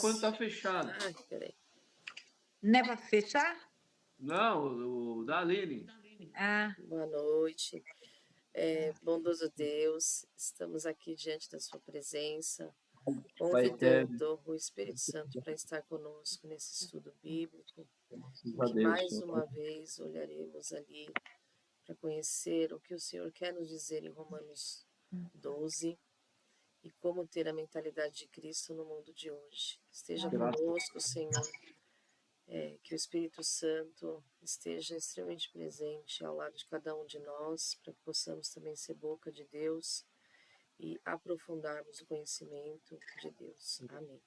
microfone está fechado. Ai, peraí. Não é para fechar? Não, o da Aline. Boa noite. Bondoso Deus, estamos aqui diante da sua presença, convidando o Espírito Santo para estar conosco nesse estudo bíblico, em que mais uma vez olharemos ali para conhecer o que o Senhor quer nos dizer em Romanos 12 e como ter a mentalidade de Cristo no mundo de hoje. Esteja conosco, Senhor, que o Espírito Santo esteja extremamente presente ao lado de cada um de nós, para que possamos também ser boca de Deus e aprofundarmos o conhecimento de Deus. Amém.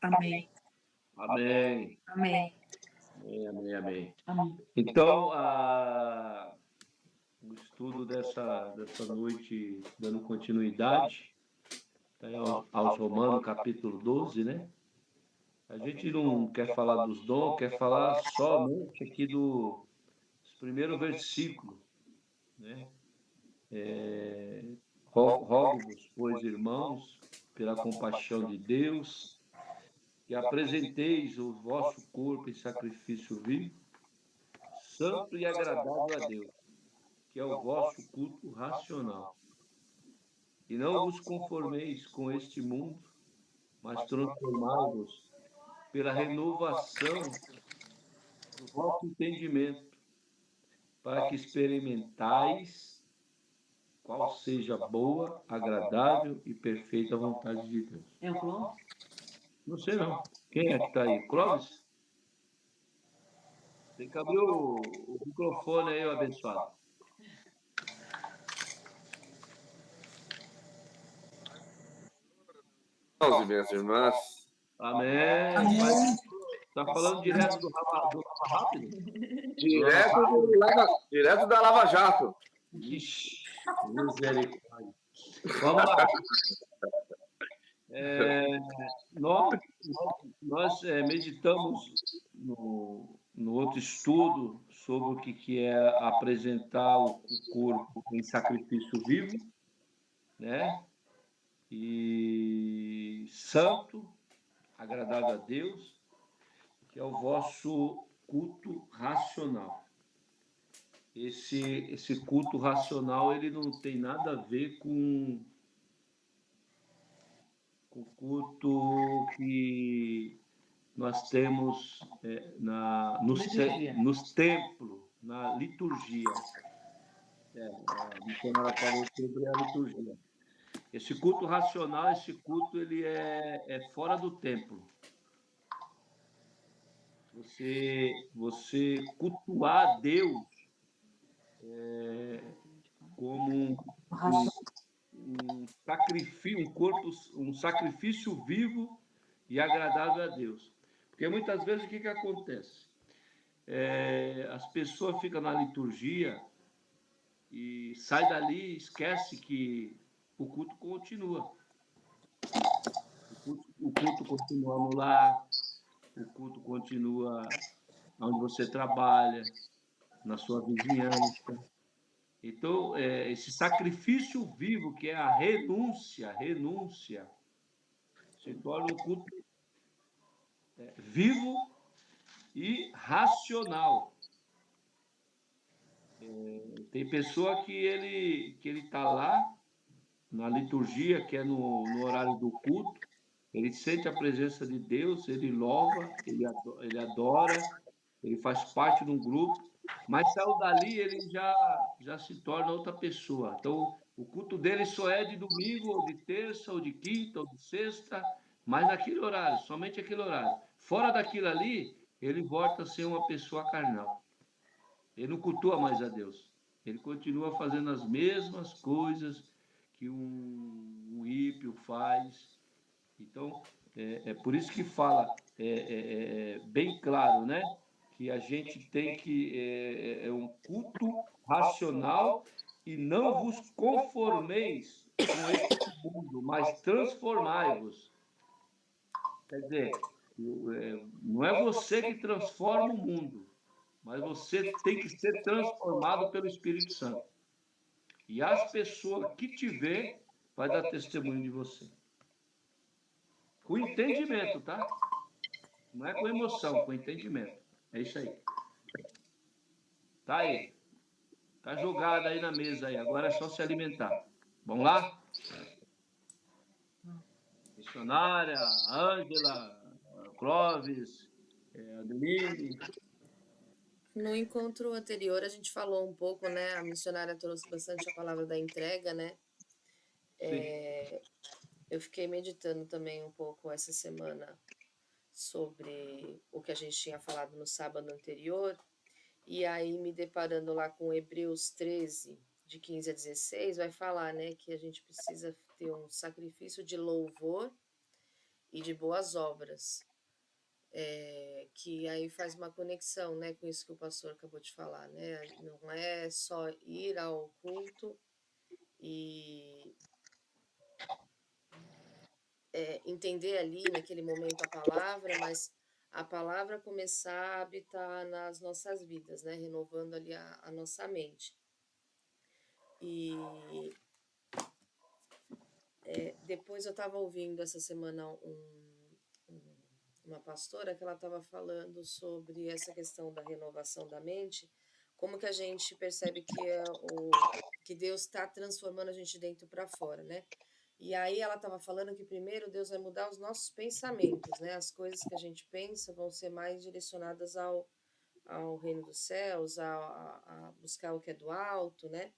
Amém. Amém. Amém. Amém, amém. Então, o estudo dessa noite, dando continuidade aos Romanos, capítulo 12, né? A gente não quer falar dos dons, quer falar somente aqui dos primeiros versículos, né? Rogo-vos, pois, irmãos, pela compaixão de Deus, que apresenteis o vosso corpo em sacrifício vivo, santo e agradável a Deus, que é o vosso culto racional. E não vos conformeis com este mundo, mas transformai-vos pela renovação do vosso entendimento, para que experimentais qual seja a boa, agradável e perfeita vontade de Deus. É o Clóvis? Não sei não. Quem é que está aí? Clóvis? Tem que abrir o microfone aí, abençoado. Irmãos e minhas irmãs. Amém. Está falando direto do rápido? Direto da Lava Jato. Ixi, misericórdia. Vamos lá. Nós meditamos no outro estudo sobre o que é apresentar o corpo em sacrifício vivo, né? E santo, agradável a Deus, que é o vosso culto racional. Esse culto racional, ele não tem nada a ver com o culto que nós temos nos templos, na liturgia. A missionária falou sobre a liturgia. Esse culto racional, ele é fora do templo. Você cultuar Deus como um sacrifício, um sacrifício vivo e agradável a Deus. Porque muitas vezes o que acontece? As pessoas ficam na liturgia e sai dali e esquece que o culto continua. O culto continua no lar, o culto continua onde você trabalha, na sua vizinhança. Então, esse sacrifício vivo, que é a renúncia, se torna um culto vivo e racional. Tem pessoa que ele está lá na liturgia, que é no horário do culto, ele sente a presença de Deus, ele louva, ele adora, ele faz parte de um grupo, mas saiu dali, ele já se torna outra pessoa. Então, o culto dele só é de domingo, ou de terça, ou de quinta, ou de sexta, mas naquele horário, somente aquele horário. Fora daquilo ali, ele volta a ser uma pessoa carnal. Ele não cultua mais a Deus. Ele continua fazendo as mesmas coisas que um ímpio faz. Então, é por isso que fala bem claro, né? Que a gente tem que um culto racional e não vos conformeis com este mundo, mas transformai-vos. Quer dizer, não é você que transforma o mundo, mas você tem que ser transformado pelo Espírito Santo. E as pessoas que te vê vai dar testemunho de você. Com entendimento, tá? Não é com emoção, com entendimento. É isso aí. Tá aí. Tá jogado aí na mesa aí. Agora é só se alimentar. Vamos lá? Missionária, Ângela, Clóvis, Adeline. No encontro anterior, a gente falou um pouco, né? A missionária trouxe bastante a palavra da entrega, né? Sim. Eu fiquei meditando também um pouco essa semana sobre o que a gente tinha falado no sábado anterior, e aí me deparando lá com Hebreus 13, de 15 a 16, vai falar, né, que a gente precisa ter um sacrifício de louvor e de boas obras. Que aí faz uma conexão, né, com isso que o pastor acabou de falar, né? Não é só ir ao culto e entender ali naquele momento a palavra, mas a palavra começar a habitar nas nossas vidas, né? Renovando ali a nossa mente. E depois eu estava ouvindo essa semana uma pastora que ela estava falando sobre essa questão da renovação da mente, como que a gente percebe que Deus está transformando a gente dentro para fora, né? E aí ela estava falando que primeiro Deus vai mudar os nossos pensamentos, né? As coisas que a gente pensa vão ser mais direcionadas ao reino dos céus, a buscar o que é do alto, né?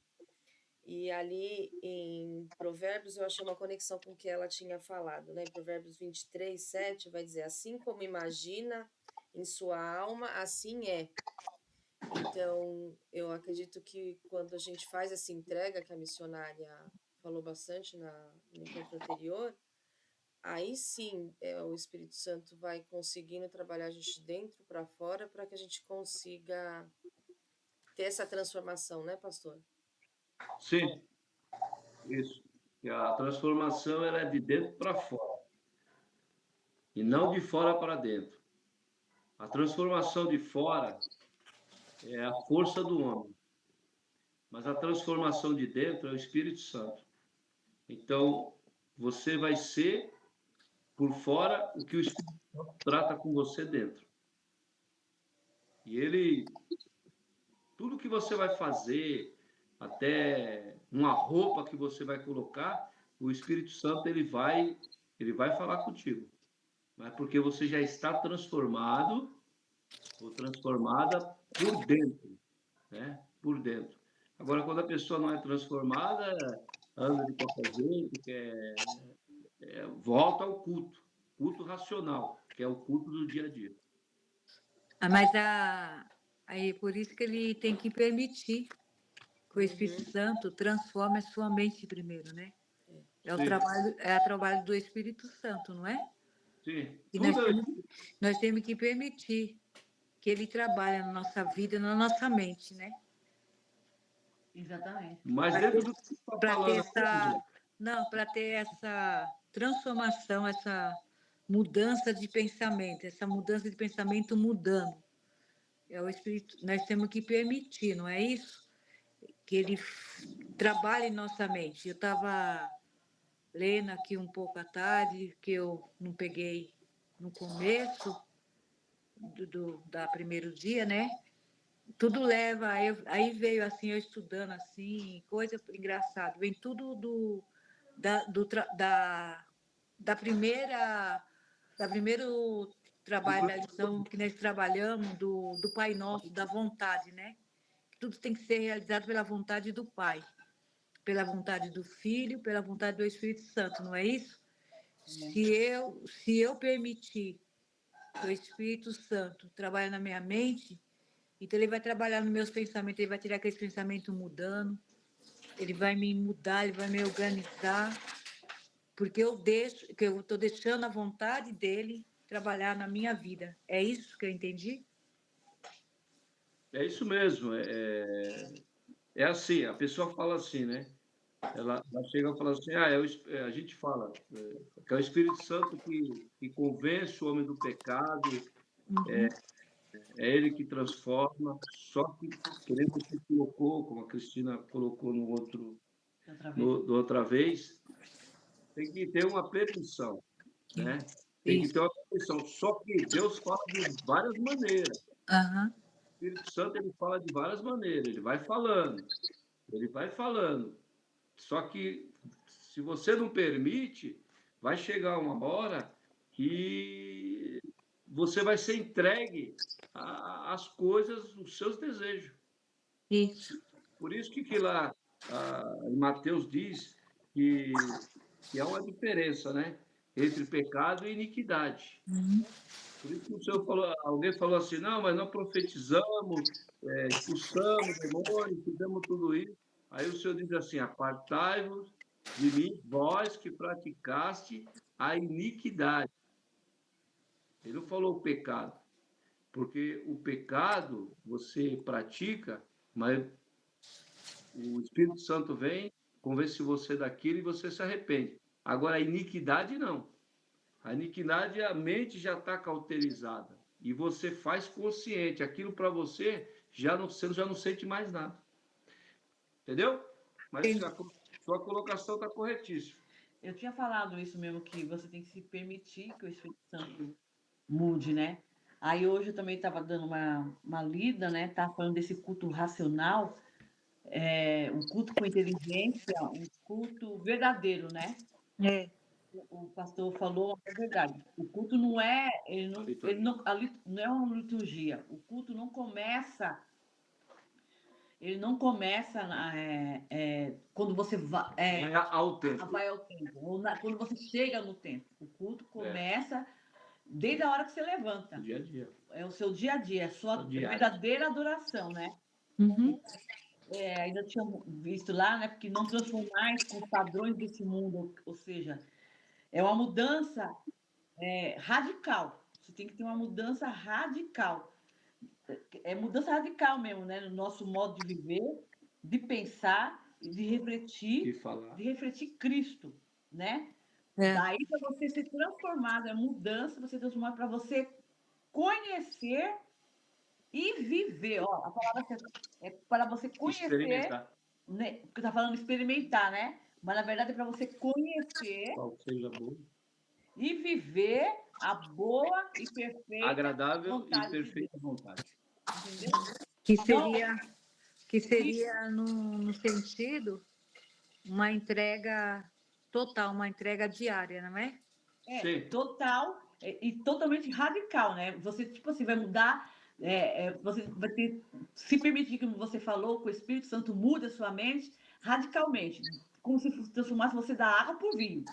E ali em Provérbios eu achei uma conexão com o que ela tinha falado, né? Em Provérbios 23, 7 vai dizer: assim como imagina em sua alma, assim é. Então, eu acredito que quando a gente faz essa entrega, que a missionária falou bastante no encontro anterior, aí sim o Espírito Santo vai conseguindo trabalhar a gente dentro para fora para que a gente consiga ter essa transformação, né, pastor? Sim, isso. E a transformação ela é de dentro para fora e não de fora para dentro. A transformação de fora é a força do homem, mas a transformação de dentro é o Espírito Santo. Então, você vai ser por fora o que o Espírito Santo trata com você dentro. E ele, tudo que você vai fazer, até uma roupa que você vai colocar, o Espírito Santo ele vai falar contigo. Mas porque você já está transformado ou transformada por dentro, né? Por dentro. Agora, quando a pessoa não é transformada, anda de qualquer jeito, volta ao culto racional, que é o culto do dia a dia. Mas aí por isso que ele tem que permitir que o Espírito Uhum. Santo transforme a sua mente primeiro, né? É o Sim, trabalho do Espírito Santo, não é? sim. E Tudo é... nós temos que permitir que ele trabalhe na nossa vida, na nossa mente, né? Exatamente. Mas dentro do que você está Para ter falando essa, aqui, não, para ter essa transformação, essa mudança de pensamento, essa mudança de pensamento mudando. É o Espírito, nós temos que permitir, não é isso? Que ele trabalhe em nossa mente. Eu estava lendo aqui um pouco à tarde, que eu não peguei no começo da primeiro dia, né? Tudo leva, aí veio assim, eu estudando assim, coisa engraçada, vem tudo da, do, tra- da primeira, da primeiro trabalho da lição que nós trabalhamos, do Pai Nosso, da vontade, né? Tudo tem que ser realizado pela vontade do Pai, pela vontade do Filho, pela vontade do Espírito Santo, não é isso? Se eu permitir que o Espírito Santo trabalhe na minha mente, então ele vai trabalhar nos meus pensamentos, ele vai tirar aqueles pensamentos mudando, ele vai me mudar, ele vai me organizar, porque que eu estou deixando a vontade dele trabalhar na minha vida. É isso que eu entendi? é isso mesmo. É assim, a pessoa fala assim, né? Ela chega e fala assim, a gente fala que é o Espírito Santo que convence o homem do pecado, Uhum. é ele que transforma, só que nem você colocou, como a Cristina colocou Outra vez. da outra vez, tem que ter uma permissão. né? Tem que Isso. ter uma compreensão. Só que Deus fala de várias maneiras. Aham. O Espírito Santo, ele fala de várias maneiras. Ele vai falando. Ele vai falando. Só que, se você não permite, vai chegar uma hora que você vai ser entregue às coisas, os seus desejos. Isso. Por isso que lá em Mateus diz que há uma diferença, né, entre pecado e iniquidade. Uhum. Por isso que o Senhor falou, alguém falou assim, não, mas nós profetizamos, expulsamos demônios, fizemos tudo isso. Aí o Senhor diz assim, apartai-vos de mim, vós que praticaste a iniquidade. Ele não falou o pecado, porque o pecado você pratica, mas o Espírito Santo vem, convence você daquilo e você se arrepende. Agora, a iniquidade não. A iniquidade, a mente já está cauterizada. E você faz consciente. Aquilo para você, você já não sente mais nada. Entendeu? Mas a sua colocação está corretíssima. Eu tinha falado isso mesmo, que você tem que se permitir que o Espírito Santo mude, né? Aí hoje eu também estava dando uma lida, né? Tá falando desse culto racional, um culto com inteligência, um culto verdadeiro, né? É. O pastor falou a verdade. O culto não é, não é uma liturgia. O culto não começa, ele não começa quando você Vai ao tempo. vai ao templo, ou quando você chega no templo. O culto começa desde a hora que você levanta. O dia a dia. É o seu dia a dia, é a sua O diário. verdadeira adoração, né? Uhum. Ainda tinha visto lá, né? Porque não transformais com os padrões desse mundo, ou seja, é uma mudança radical. Você tem que ter uma mudança radical. É mudança radical mesmo, né? No nosso modo de viver, de pensar, de refletir, E falar. de refletir Cristo, né? É. Daí para você ser transformado, é mudança, você transformar para você conhecer e viver. Ó, a palavra é para você conhecer, Experimentar. né? Porque tá falando experimentar, né? Mas na verdade é para você conhecer Qual seja bom. e viver a boa e perfeita Agradável vontade e perfeita vontade. Entendeu? Que seria no sentido uma entrega total, uma entrega diária, não é? Sim. Total e totalmente radical, né? Você, tipo assim, vai mudar, você vai ter, se permitir, como você falou, que o Espírito Santo muda a sua mente radicalmente, como se transformasse você da água por vinho.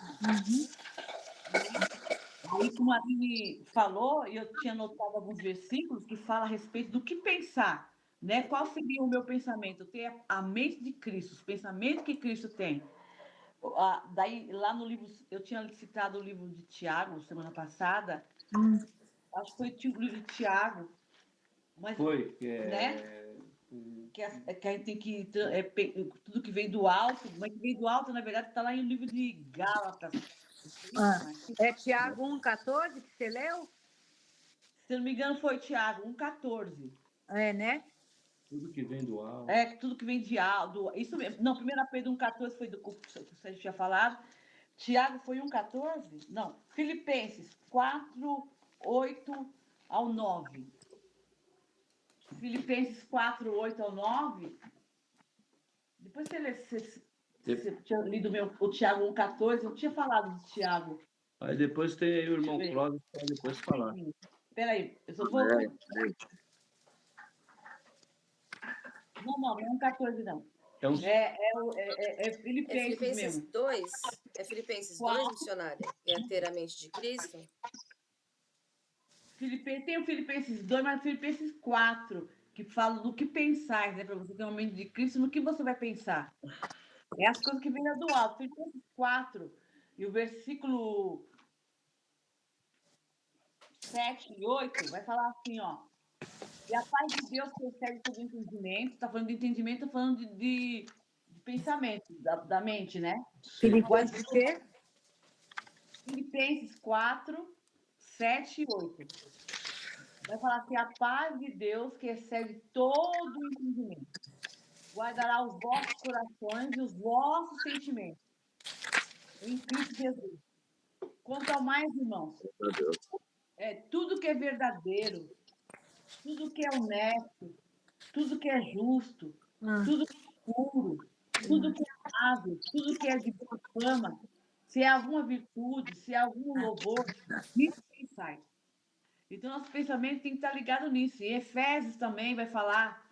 Aí, como a Aline falou, eu tinha notado alguns versículos que falam a respeito do que pensar, né? Qual seria o meu pensamento? Ter a mente de Cristo, os pensamentos que Cristo tem. Daí, lá no livro, eu tinha citado o livro de Tiago, semana passada, acho que foi o livro de Tiago, mas, Foi. né? Que a gente tem que tudo que vem do alto, mas que vem do alto, na verdade, está lá em o livro de Gálatas. É Tiago 1,14 que você leu? Se não me engano, foi Tiago 1,14. É, né? Tudo que vem do alto. Tudo que vem de alto. Isso mesmo. Não, 1 Pedro 1,14 foi do que você tinha falado. Tiago foi 1,14? Não. Filipenses 4, 8 ao 9. Filipenses 4, 8 ao 9. Depois você tinha lido o Tiago 1,14, eu tinha falado de Tiago. Aí depois tem aí o irmão Cláudio para depois falar. Espera aí, eu só vou... Não, não é 1,14 não. É Filipenses mesmo. 2? É Filipenses 2, missionária? É ter a mente de Cristo? Tem o Filipenses 2, mas Filipenses 4, que fala do que pensar, né? Para você ter uma mente de Cristo, no que você vai pensar. É as coisas que vêm do alto. Filipenses 4, e o versículo 7 e 8 vai falar assim, ó. E a paz de Deus que excede todo entendimento, está falando de entendimento, está falando de pensamento, da mente, né? Filipenses quê? Filipenses 4, 7 e 8. Vai falar assim, a paz de Deus que excede todo o entendimento guardará os vossos corações e os vossos sentimentos em Cristo Jesus. Quanto ao mais, irmãos, Meu Deus. tudo que é verdadeiro, tudo que é honesto, tudo que é justo, Ah, tudo que é puro, tudo que é amável, tudo que é de boa fama, se há alguma virtude, se há algum louvor, nisso pensai. Então, nosso pensamento tem que estar ligado nisso. E Efésios também vai falar,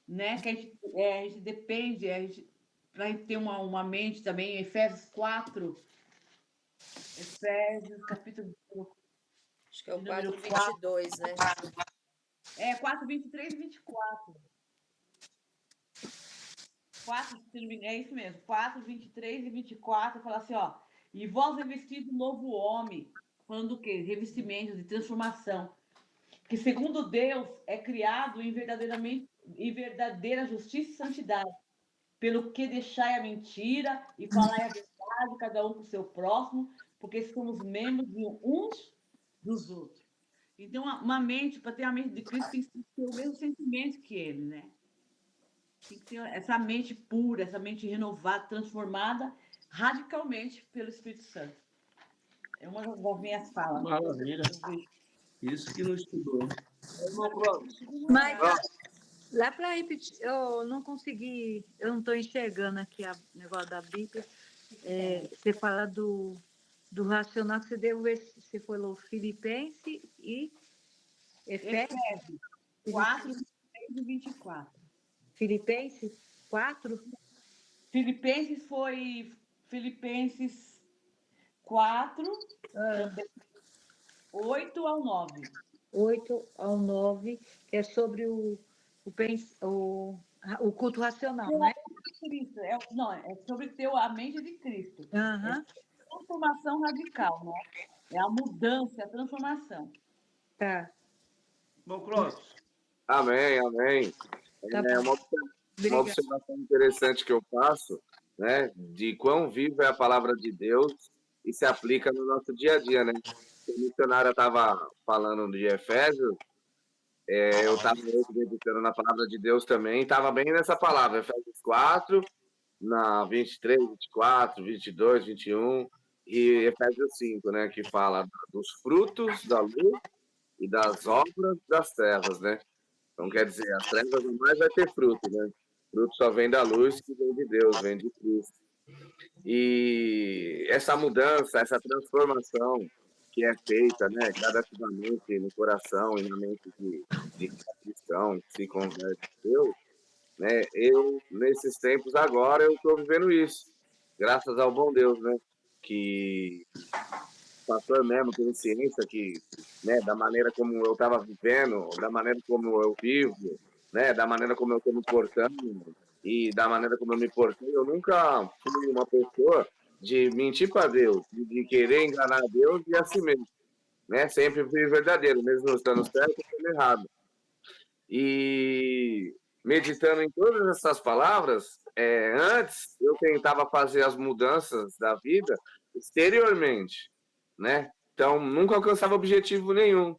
né, que a gente depende, para a gente ter uma mente também, Efésios 4, Efésios, capítulo Acho que é o de número 4:22, né? 4, 23 e 24. 4, é isso mesmo, 4, 23 e 24, fala assim, ó, e vós revestido novo homem, falando do quê? Revestimento, de transformação, que segundo Deus é criado em verdadeira justiça e santidade, pelo que deixai a mentira e falai a verdade, cada um com o seu próximo, porque somos membros de uns dos outros. Então, uma mente, para ter a mente de Cristo, tem que ter o mesmo sentimento que ele, né? Tem que ter essa mente pura, essa mente renovada, transformada radicalmente pelo Espírito Santo. É uma das minhas falas. Maravilha. Isso que não estudou. Irmão Clóvis. mas Ó, lá para repetir, eu não consegui, eu não estou enxergando aqui o negócio da Bíblia. Você fala do racional que você deu, você falou Filipenses e Efésios, Efésios 4, 23 e 24. Filipenses 4, Filipenses foi Filipenses 4, também 8 ao 9. 8 ao 9, que é sobre o culto racional, não é? Cristo, não, é sobre ter a mente de Cristo. É Aham, transformação radical, né? É a mudança, a transformação. tá, Irmão Clóvis, amém, amém. tá É bom. uma Obrigada. observação interessante que eu faço, né, de quão viva é a palavra de Deus e se aplica no nosso dia a dia, né? A missionária estava falando de Efésios, eu estava meditando na palavra de Deus também, estava bem nessa palavra, Efésios 4, na 23, 24, 22, 21, e Efésios 5, né, que fala dos frutos da luz e das obras das trevas, né? Então, quer dizer, as trevas não mais vai ter fruto, né? Fruto só vem da luz, que vem de Deus, vem de Cristo. E essa mudança, essa transformação que é feita, né, gradativamente no coração e na mente de cristão que se converte a Deus, né, eu, nesses tempos agora, eu estou vivendo isso, graças ao bom Deus, né, que o pastor mesmo tem ciência que, né, da maneira como eu estava vivendo, da maneira como eu vivo, né, da maneira como eu estou me portando e da maneira como eu me portei, eu nunca fui uma pessoa de mentir para Deus, de querer enganar Deus e a si mesmo, né? Sempre fui verdadeiro, mesmo estando certo ou estando errado. E meditando em todas essas palavras, antes eu tentava fazer as mudanças da vida exteriormente, né? Então nunca alcançava objetivo nenhum.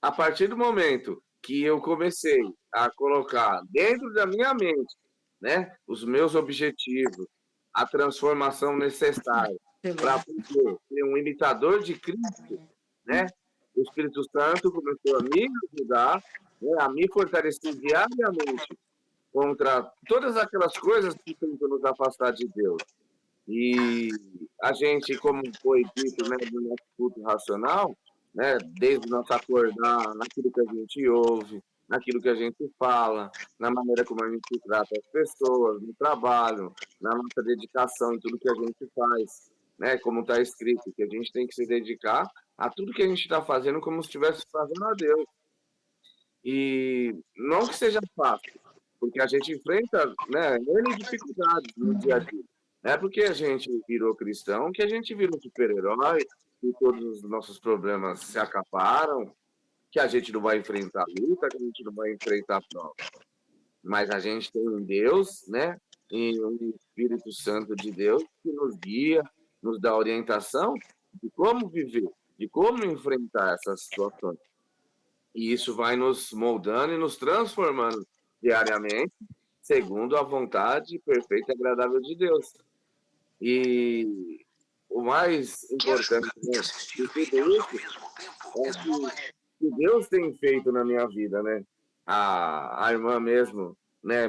A partir do momento que eu comecei a colocar dentro da minha mente, né, os meus objetivos, a transformação necessária para poder ser um imitador de Cristo, né? O Espírito Santo começou a me ajudar, né, a me fortalecer diariamente contra todas aquelas coisas que tentam nos afastar de Deus. E a gente, como foi dito, né, do nosso culto racional, né, desde o nosso acordar, naquilo que a gente ouve, naquilo que a gente fala, na maneira como a gente trata as pessoas, no trabalho, na nossa dedicação em tudo que a gente faz, né, como está escrito, que a gente tem que se dedicar a tudo que a gente está fazendo como se estivesse fazendo a Deus. E não que seja fácil, porque a gente enfrenta, né, N dificuldades no dia a dia. Não é porque a gente virou cristão que a gente virou super-herói, que todos os nossos problemas se acabaram, que a gente não vai enfrentar luta, que a gente não vai enfrentar prova. Mas a gente tem um Deus, né, e um Espírito Santo de Deus que nos guia, nos dá orientação de como viver, de como enfrentar essas situações. E isso vai nos moldando e nos transformando diariamente, segundo a vontade perfeita e agradável de Deus. E o mais importante de tudo isso é que Deus tem feito na minha vida, né? A irmã mesmo, né,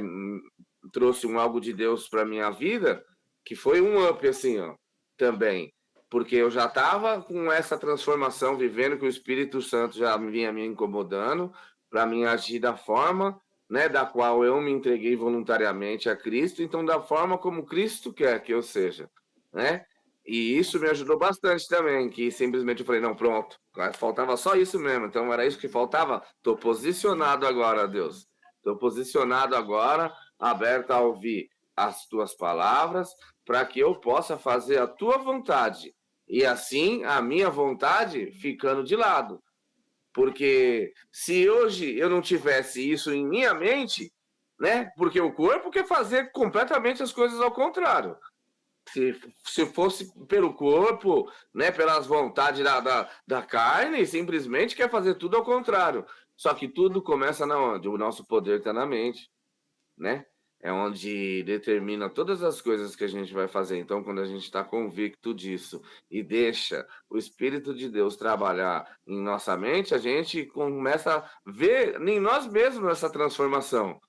trouxe algo de Deus para minha vida, que foi um up, assim, ó, também. Porque eu já estava com essa transformação, vivendo que o Espírito Santo já vinha me incomodando, para mim agir da forma, né, da qual eu me entreguei voluntariamente a Cristo, então da forma como Cristo quer que eu seja, né? E isso me ajudou bastante também, que simplesmente eu falei, não, pronto, faltava só isso mesmo, então era isso que faltava, estou posicionado agora, Deus, estou posicionado agora, aberto a ouvir as tuas palavras, para que eu possa fazer a tua vontade, e assim a minha vontade ficando de lado, porque se hoje eu não tivesse isso em minha mente, né, porque o corpo quer fazer completamente as coisas ao contrário, se fosse pelo corpo, né, pelas vontades da carne, simplesmente quer fazer tudo ao contrário. Só que tudo começa na onde? O nosso poder está na mente, né? É onde determina todas as coisas que a gente vai fazer. Então, quando a gente está convicto disso e deixa o Espírito de Deus trabalhar em nossa mente, a gente começa a ver em nós mesmos essa transformação.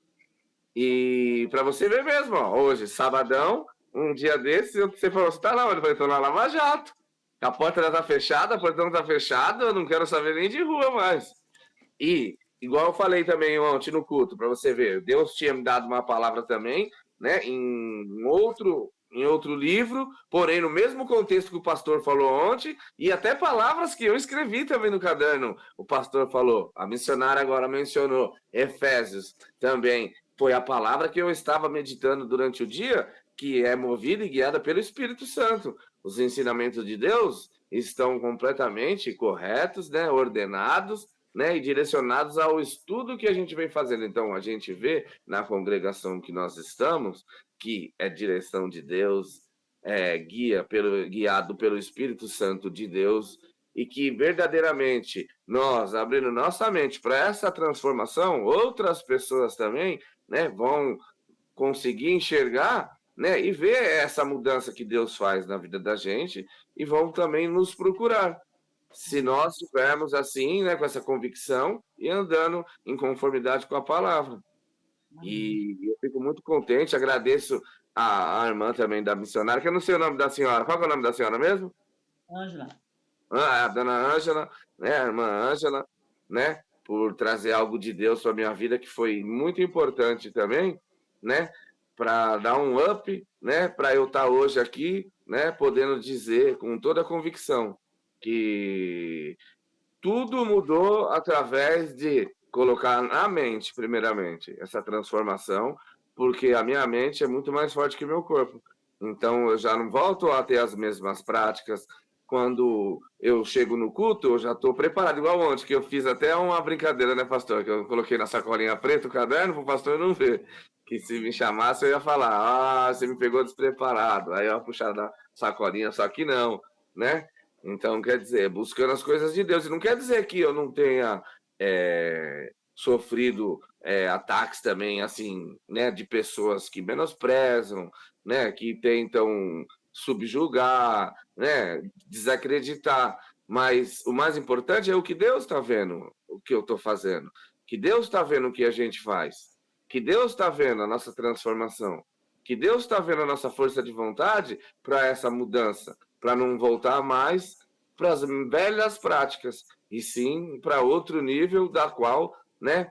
E para você ver mesmo, ó, hoje, sabadão, um dia desses, você falou, você tá lá onde? Eu falei, tô na Lava Jato. A porta já tá fechada, o portão tá fechado, eu não quero saber nem de rua mais. E, igual eu falei também ontem no culto, para você ver, Deus tinha me dado uma palavra também, né, em outro livro, porém no mesmo contexto que o pastor falou ontem, e até palavras que eu escrevi também no caderno, o pastor falou, a missionária agora mencionou, Efésios também, foi a palavra que eu estava meditando durante o dia, que é movida e guiada pelo Espírito Santo. Os ensinamentos de Deus estão completamente corretos, né, ordenados, né, e direcionados ao estudo que a gente vem fazendo. Então, a gente vê na congregação que nós estamos, que é direção de Deus, guiado pelo Espírito Santo de Deus, e que verdadeiramente nós, abrindo nossa mente para essa transformação, outras pessoas também, né, vão conseguir enxergar, né, e ver essa mudança que Deus faz na vida da gente e vão também nos procurar. Se nós estivermos assim, né, com essa convicção e andando em conformidade com a palavra. E eu fico muito contente, agradeço a irmã também da missionária, que eu não sei o nome da senhora. Qual é o nome da senhora mesmo? Ângela. A dona Ângela, né, a irmã Ângela, né, por trazer algo de Deus para minha vida que foi muito importante também, né, para dar um up, né, para eu estar hoje aqui, né, podendo dizer com toda a convicção que tudo mudou através de colocar na mente, primeiramente, essa transformação, porque a minha mente é muito mais forte que o meu corpo. Então, eu já não volto a ter as mesmas práticas. Quando eu chego no culto, eu já estou preparado, igual ontem, que eu fiz até uma brincadeira, né, pastor? Que eu coloquei na sacolinha preta o caderno para o pastor não ver. Que se me chamasse, eu ia falar, você me pegou despreparado. Aí eu ia puxar da sacolinha, só que não, né? Então, quer dizer, buscando as coisas de Deus. E não quer dizer que eu não tenha sofrido ataques também, assim, né, de pessoas que menosprezam, né, que tentam subjugar, né, desacreditar. Mas o mais importante é o que Deus está vendo, o que eu estou fazendo. Que Deus está vendo o que a gente faz. Que Deus está vendo a nossa transformação. Que Deus está vendo a nossa força de vontade para essa mudança, para não voltar mais para as velhas práticas, e sim para outro nível da qual, né,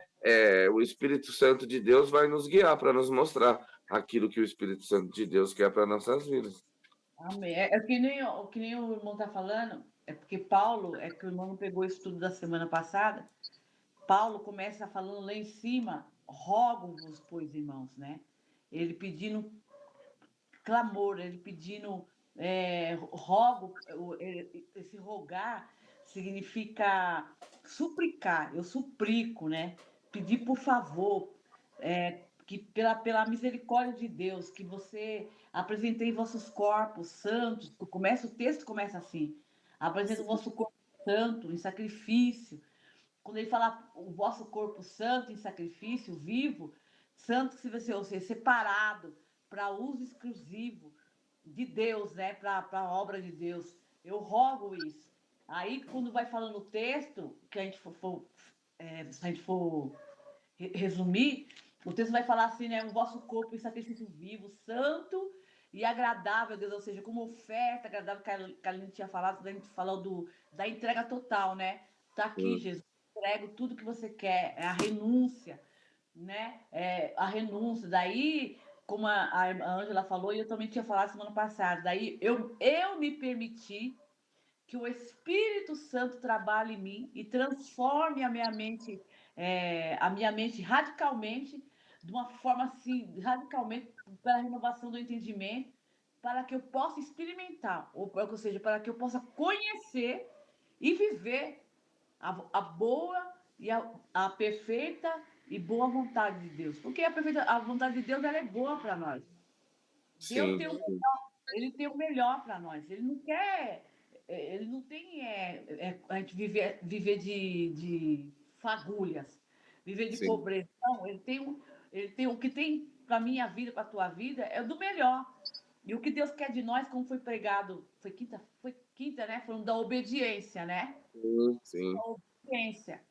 o Espírito Santo de Deus vai nos guiar para nos mostrar aquilo que o Espírito Santo de Deus quer para nossas vidas. Amém. Que nem o irmão está falando, é porque Paulo, é que o irmão não pegou o estudo da semana passada, Paulo começa falando lá em cima, rogo-vos, pois, irmãos, né? Ele pedindo clamor, ele pedindo rogo, esse rogar significa suplicar, eu suplico, né? Pedir por favor, que pela misericórdia de Deus, que você apresentei vossos corpos santos, o texto começa assim, apresenta o vosso corpo santo em sacrifício. Quando ele fala o vosso corpo santo em sacrifício, vivo, santo que se você, ou seja, separado para uso exclusivo, de Deus, né? Para a obra de Deus. Eu rogo isso. Aí, quando vai falando o texto, que a gente se a gente for resumir, o texto vai falar assim, né? O vosso corpo em sacrifício vivo, santo e agradável, Deus, ou seja, como oferta agradável, que a Aline tinha falado, a gente falou da entrega total, né? Tá aqui, Hum, Jesus, entrego tudo que você quer, é a renúncia, né? É a renúncia. Daí, como a Ângela falou, e eu também tinha falado semana passada, daí eu me permiti que o Espírito Santo trabalhe em mim e transforme a minha mente radicalmente, de uma forma assim, radicalmente, pela renovação do entendimento, para que eu possa experimentar, ou seja, para que eu possa conhecer e viver a boa e a perfeita e boa vontade de Deus. Porque a vontade de Deus ela é boa para nós. Deus sim, tem o sim, ele tem o melhor para nós. Ele não quer, ele não tem a gente viver de fagulhas, viver de sim. pobreza. Não, ele tem o que tem para minha vida, para a tua vida, é do melhor. E o que Deus quer de nós, como foi pregado, foi quinta, né? Falando da obediência, né? Sim, sim, A obediência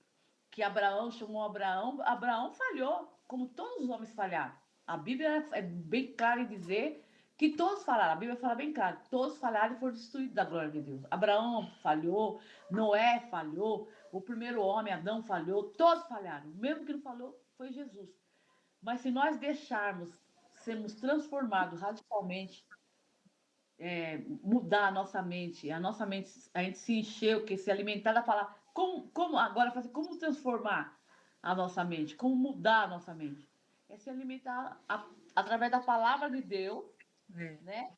que Abraão chamou Abraão falhou, como todos os homens falharam. A Bíblia é bem clara em dizer que todos falaram, a Bíblia fala bem claro, todos falharam e foram destruídos da glória de Deus. Abraão falhou, Noé falhou, o primeiro homem, Adão, falhou, todos falharam. O mesmo que não falou foi Jesus. Mas se nós deixarmos sermos transformados radicalmente, mudar a nossa mente, a gente se encher, o que se alimentar da palavra. Como agora fazer? Como transformar a nossa mente? Como mudar a nossa mente? É se alimentar através da palavra de Deus, É. né?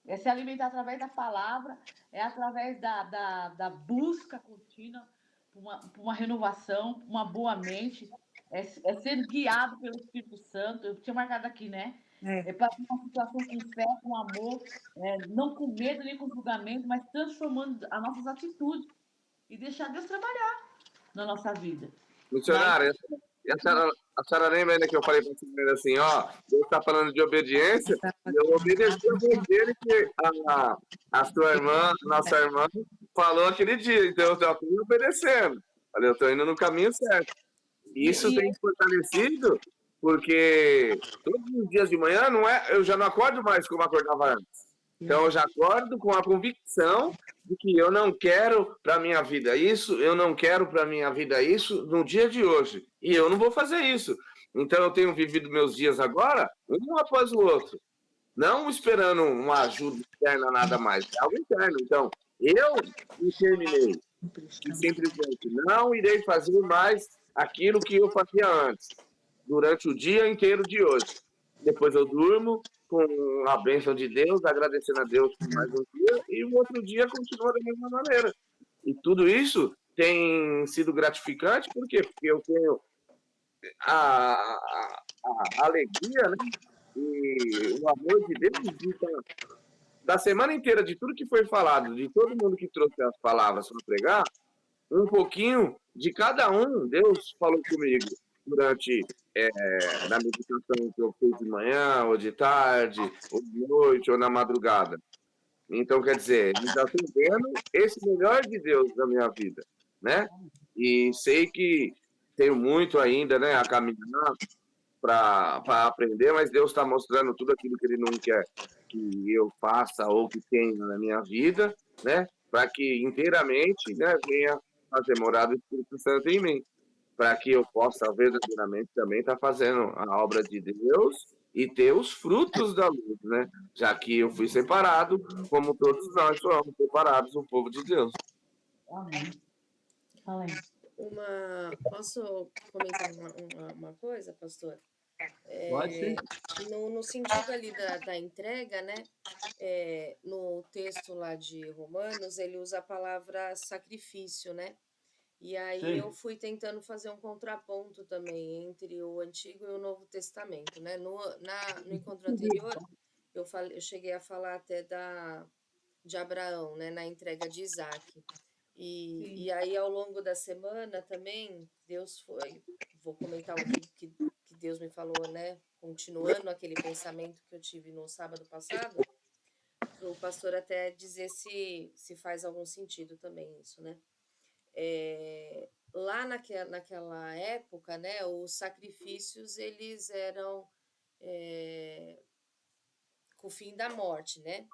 É se alimentar através da palavra, é através da busca contínua por uma renovação, uma boa mente, é ser guiado pelo Espírito Santo. Eu tinha marcado aqui, né? É. É para uma situação com fé, com amor, não com medo nem com julgamento, mas transformando as nossas atitudes e deixar Deus trabalhar na nossa vida. Daí, Missionária, e a senhora lembra ainda que eu falei para a senhora assim, ó, Deus está falando de obediência, e eu obedeci a voz dele que a sua irmã, nossa irmã, falou aquele dia, então eu estou obedecendo. Falei, eu estou indo no caminho certo. E isso e tem fortalecido, porque todos os dias de manhã eu já não acordo mais como acordava antes. Então eu já acordo com a convicção de que eu não quero para minha vida isso, eu não quero para minha vida isso no dia de hoje. E eu não vou fazer isso. Então eu tenho vivido meus dias agora um após o outro, não esperando uma ajuda externa nada mais, é algo interno. Então eu determinei e simplesmente não irei fazer mais aquilo que eu fazia antes, durante o dia inteiro de hoje. Depois eu durmo com a bênção de Deus, agradecendo a Deus por mais um dia, e o outro dia continua da mesma maneira. E tudo isso tem sido gratificante, por quê? Porque eu tenho a alegria, né? E o amor de Deus de da semana inteira, de tudo que foi falado, de todo mundo que trouxe as palavras para pregar, um pouquinho de cada um, Deus falou comigo durante na meditação que eu fiz de manhã, ou de tarde, ou de noite, ou na madrugada. Então, quer dizer, ele está vendo esse melhor de Deus na minha vida, né? E sei que tenho muito ainda, né, a caminhar para aprender, mas Deus está mostrando tudo aquilo que Ele não quer que eu faça ou que tenha na minha vida, né? Para que inteiramente, né, venha fazer morada o Espírito Santo em mim, para que eu possa verdadeiramente também estar fazendo a obra de Deus e ter os frutos da luz, né? Já que eu fui separado, como todos nós somos separados, o povo de Deus. amém. Fala aí. Posso comentar uma coisa, pastor? Pode ser? No sentido ali da entrega, né? No texto lá de Romanos, ele usa a palavra sacrifício, né? E aí eu Sim. fui tentando fazer um contraponto também entre o Antigo e o Novo Testamento, né? No encontro anterior, eu cheguei a falar até de Abraão, né? Na entrega de Isaac. Sim. E aí, ao longo da semana também, vou comentar o que Deus me falou, né? Continuando aquele pensamento que eu tive no sábado passado, o pastor até dizer se faz algum sentido também isso, né? Lá naquela época, né, os sacrifícios eles eram com o fim da morte, né?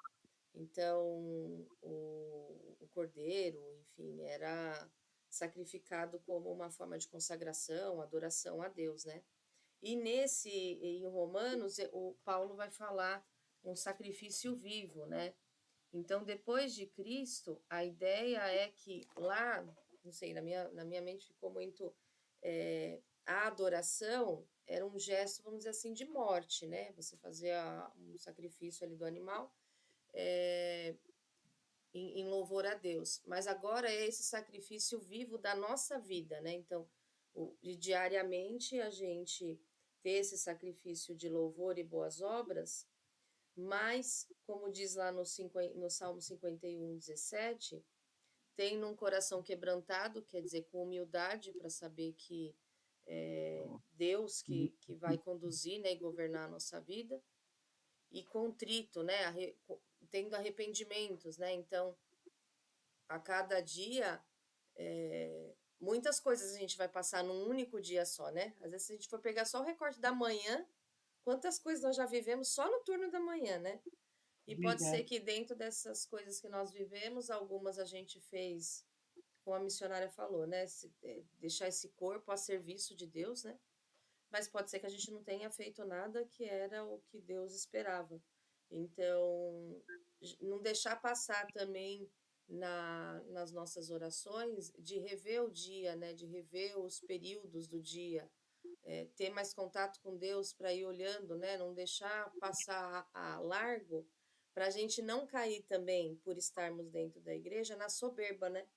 Então, o cordeiro, enfim, era sacrificado como uma forma de consagração, adoração a Deus, né? E em Romanos, o Paulo vai falar um sacrifício vivo, né? Então, depois de Cristo, a ideia é que lá, não sei, na minha mente ficou muito. A adoração era um gesto, vamos dizer assim, de morte, né? Você fazia um sacrifício ali do animal em louvor a Deus. Mas agora é esse sacrifício vivo da nossa vida, né? Então, diariamente a gente ter esse sacrifício de louvor e boas obras, mas, como diz lá no Salmo 51:17, tem num coração quebrantado, quer dizer, com humildade, para saber que é Deus que vai conduzir, né, e governar a nossa vida, e contrito, né, tendo arrependimentos, né, então, a cada dia, muitas coisas a gente vai passar num único dia só, né, às vezes se a gente for pegar só o recorte da manhã, quantas coisas nós já vivemos só no turno da manhã, né? E pode ser que dentro dessas coisas que nós vivemos, algumas a gente fez, como a missionária falou, né? Deixar esse corpo a serviço de Deus, né? Mas pode ser que a gente não tenha feito nada que era o que Deus esperava. Então, não deixar passar também nas nossas orações de rever o dia, né? De rever os períodos do dia, ter mais contato com Deus para ir olhando, né? Não deixar passar a largo, para a gente não cair também, por estarmos dentro da igreja, na soberba, né?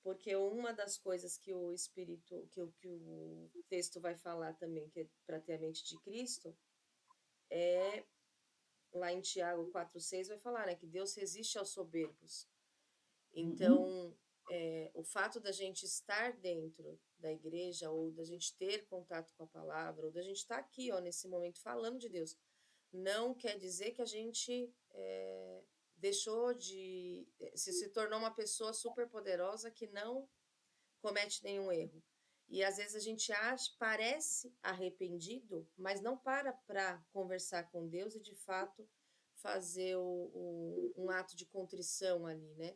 Porque uma das coisas que o Espírito, que o texto vai falar também, que é para ter a mente de Cristo, lá em Tiago 4:6 vai falar, né? Que Deus resiste aos soberbos. Então, o fato da gente estar dentro da igreja, ou da gente ter contato com a palavra, ou da gente estar aqui, ó, nesse momento falando de Deus, não quer dizer que a gente deixou de. Se tornou uma pessoa super poderosa que não comete nenhum erro. E às vezes a gente parece arrependido, mas não para conversar com Deus e de fato fazer um ato de contrição ali, né?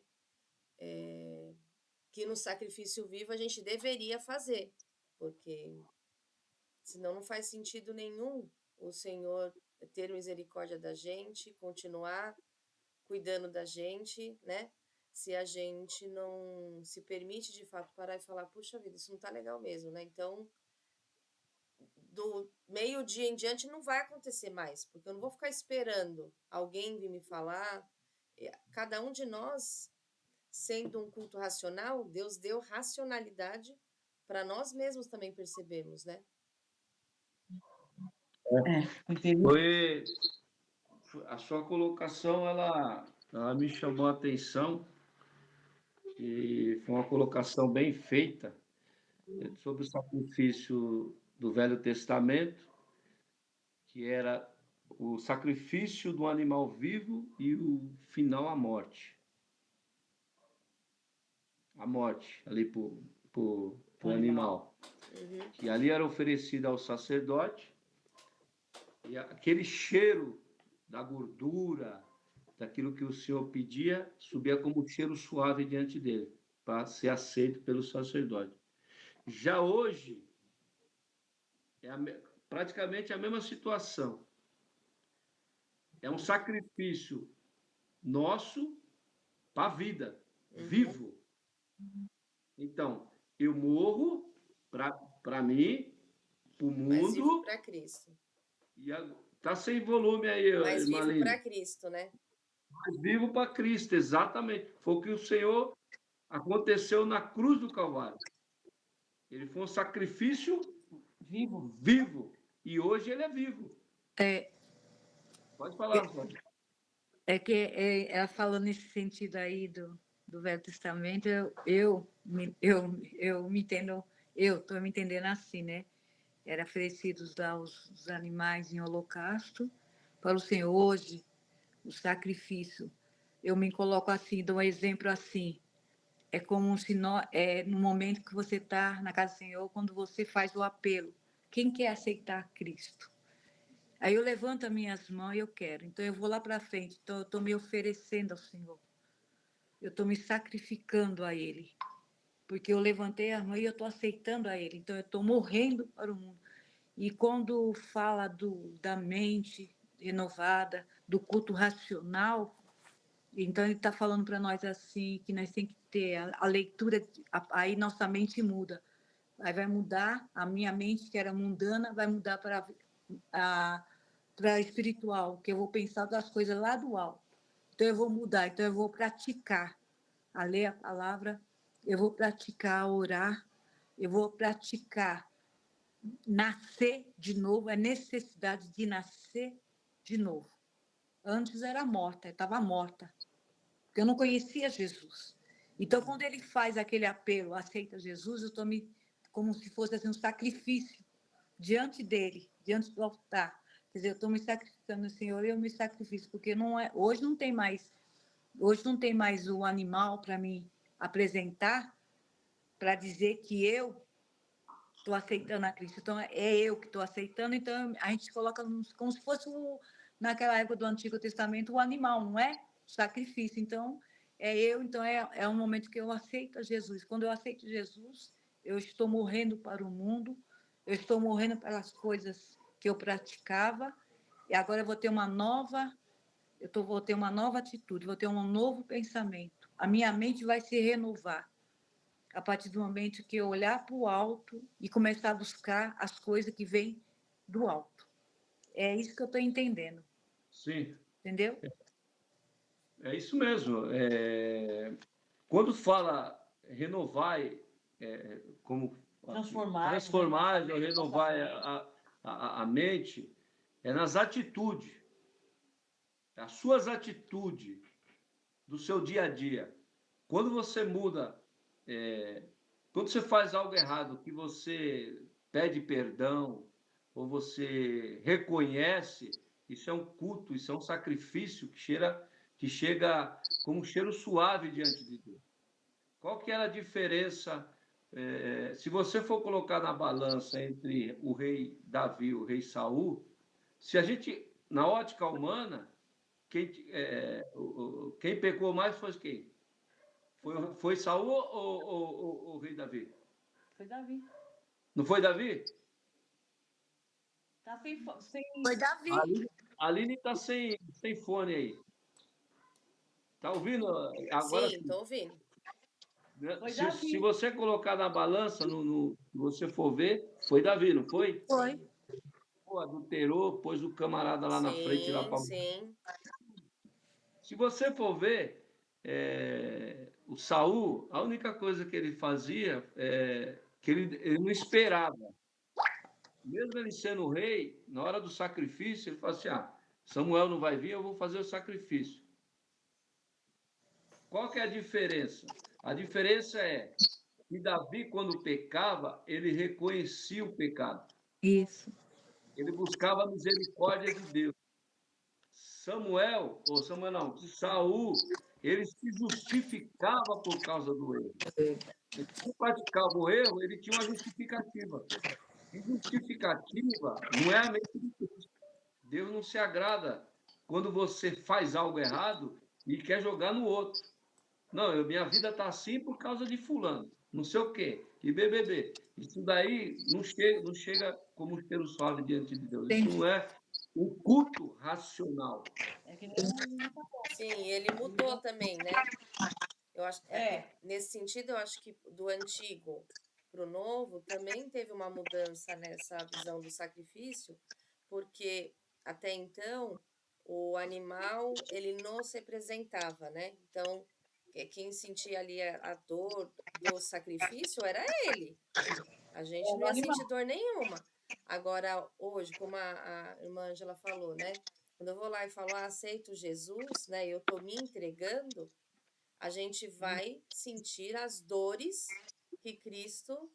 Que no sacrifício vivo a gente deveria fazer, porque senão não faz sentido nenhum o Senhor ter misericórdia da gente, continuar cuidando da gente, né? Se a gente não se permite de fato parar e falar, puxa vida, isso não tá legal mesmo, né? Então, do meio-dia em diante não vai acontecer mais, porque eu não vou ficar esperando alguém vir me falar. Cada um de nós, sendo um culto racional, Deus deu racionalidade para nós mesmos também percebermos, né? Foi a sua colocação, ela me chamou a atenção, e foi uma colocação bem feita sobre o sacrifício do Velho Testamento, que era o sacrifício do animal vivo e o final a morte. A morte ali pro animal. Que ali era oferecido ao sacerdote, e aquele cheiro da gordura, daquilo que o Senhor pedia, subia como um cheiro suave diante dele, para ser aceito pelo sacerdote. Já hoje, praticamente a mesma situação. É um sacrifício nosso para a vida, vivo. Então, eu morro para mim, para o Mas vivo mundo. para Cristo. Tá sem volume aí, Mas vivo Marlene. para Cristo, né? Mas vivo para Cristo, exatamente. Foi o que o Senhor aconteceu na cruz do Calvário. Ele foi um sacrifício vivo. E hoje ele é vivo. Pode falar, Flávio. É que ela falando nesse sentido aí do Velho Testamento, eu me entendo, eu estou me entendendo assim, né? Era oferecidos lá os animais em holocausto para o Senhor. Hoje, o sacrifício. Eu me coloco assim, dou um exemplo assim. É como se no momento que você está na casa do Senhor, quando você faz o apelo. Quem quer aceitar Cristo? Aí eu levanto as minhas mãos e eu quero. Então eu vou lá para frente. Então eu estou me oferecendo ao Senhor. Eu estou me sacrificando a Ele. Porque eu levantei as mãos e eu estou aceitando a Ele. Então eu estou morrendo para o mundo. E quando fala da mente renovada, do culto racional, então ele está falando para nós assim, que nós temos que ter a leitura, aí nossa mente muda. Aí vai mudar, a minha mente, que era mundana, vai mudar para espiritual, que eu vou pensar das coisas lá do alto. Então eu vou mudar, então eu vou praticar a ler a palavra, eu vou praticar a orar, eu vou praticar nascer de novo, é necessidade de nascer de novo. Antes era morta, eu estava morta, porque eu não conhecia Jesus. Então, quando ele faz aquele apelo, aceita Jesus, eu estou como se fosse assim, um sacrifício diante dele, diante do altar. Quer dizer, eu estou me sacrificando, Senhor, e eu me sacrifico, porque hoje não tem mais o animal para me apresentar, para dizer que eu estou aceitando a Cristo. Então, é eu que estou aceitando, então a gente coloca como se fosse naquela época do Antigo Testamento o animal, não é? O sacrifício. Então, então é um momento que eu aceito a Jesus. Quando eu aceito Jesus, eu estou morrendo para o mundo, eu estou morrendo pelas coisas que eu praticava, e agora eu vou ter vou ter uma nova atitude, vou ter um novo pensamento. A minha mente vai se renovar a partir do momento que eu olhar para o alto e começar a buscar as coisas que vêm do alto. É isso que eu estou entendendo. Sim. Entendeu? É isso mesmo. Quando fala renovar, como transformar, né? Renovar a mente, é nas atitudes, as suas atitudes do seu dia a dia. Quando você muda, quando você faz algo errado, que você pede perdão, ou você reconhece, isso é um culto, isso é um sacrifício que chega como um cheiro suave diante de Deus. Qual que era a diferença? Se você for colocar na balança entre o rei Davi e o rei Saul, se a gente, na ótica humana, quem pecou mais foi quem? Foi Saul ou o rei Davi? Foi Davi. Não foi Davi? Tá sem... Foi Davi. A Aline está sem fone aí. Tá ouvindo? Agora Sim, estou ouvindo. Se você colocar na balança, se você for ver, foi Davi, não foi? Foi. Pô, adulterou, pôs o camarada lá na frente. Sim. Se você for ver, o Saul, a única coisa que ele fazia é que ele não esperava. Mesmo ele sendo rei, na hora do sacrifício, ele fala assim: Samuel não vai vir, eu vou fazer o sacrifício. Qual que é a diferença? A diferença é que Davi, quando pecava, ele reconhecia o pecado. Isso. Ele buscava a misericórdia de Deus. Saul, ele se justificava por causa do erro. Ele não praticava o erro, ele tinha uma justificativa. E justificativa não é a mente de Deus. Deus não se agrada quando você faz algo errado e quer jogar no outro. Não, minha vida está assim por causa de fulano, não sei o quê, e BBB. Isso daí não chega como um cheiro suave diante de Deus. Isso não é um culto racional. Sim, ele mudou também, né? Eu acho, nesse sentido, eu acho que do antigo para o novo também teve uma mudança nessa visão do sacrifício, porque até então o animal ele não se representava, né? Então quem sentia ali a dor do sacrifício era ele. A gente não ia sentir dor nenhuma. Agora, hoje, como a irmã Ângela falou, né? Quando eu vou lá e falo, aceito Jesus, né? Eu tô me entregando, a gente vai sentir as dores que Cristo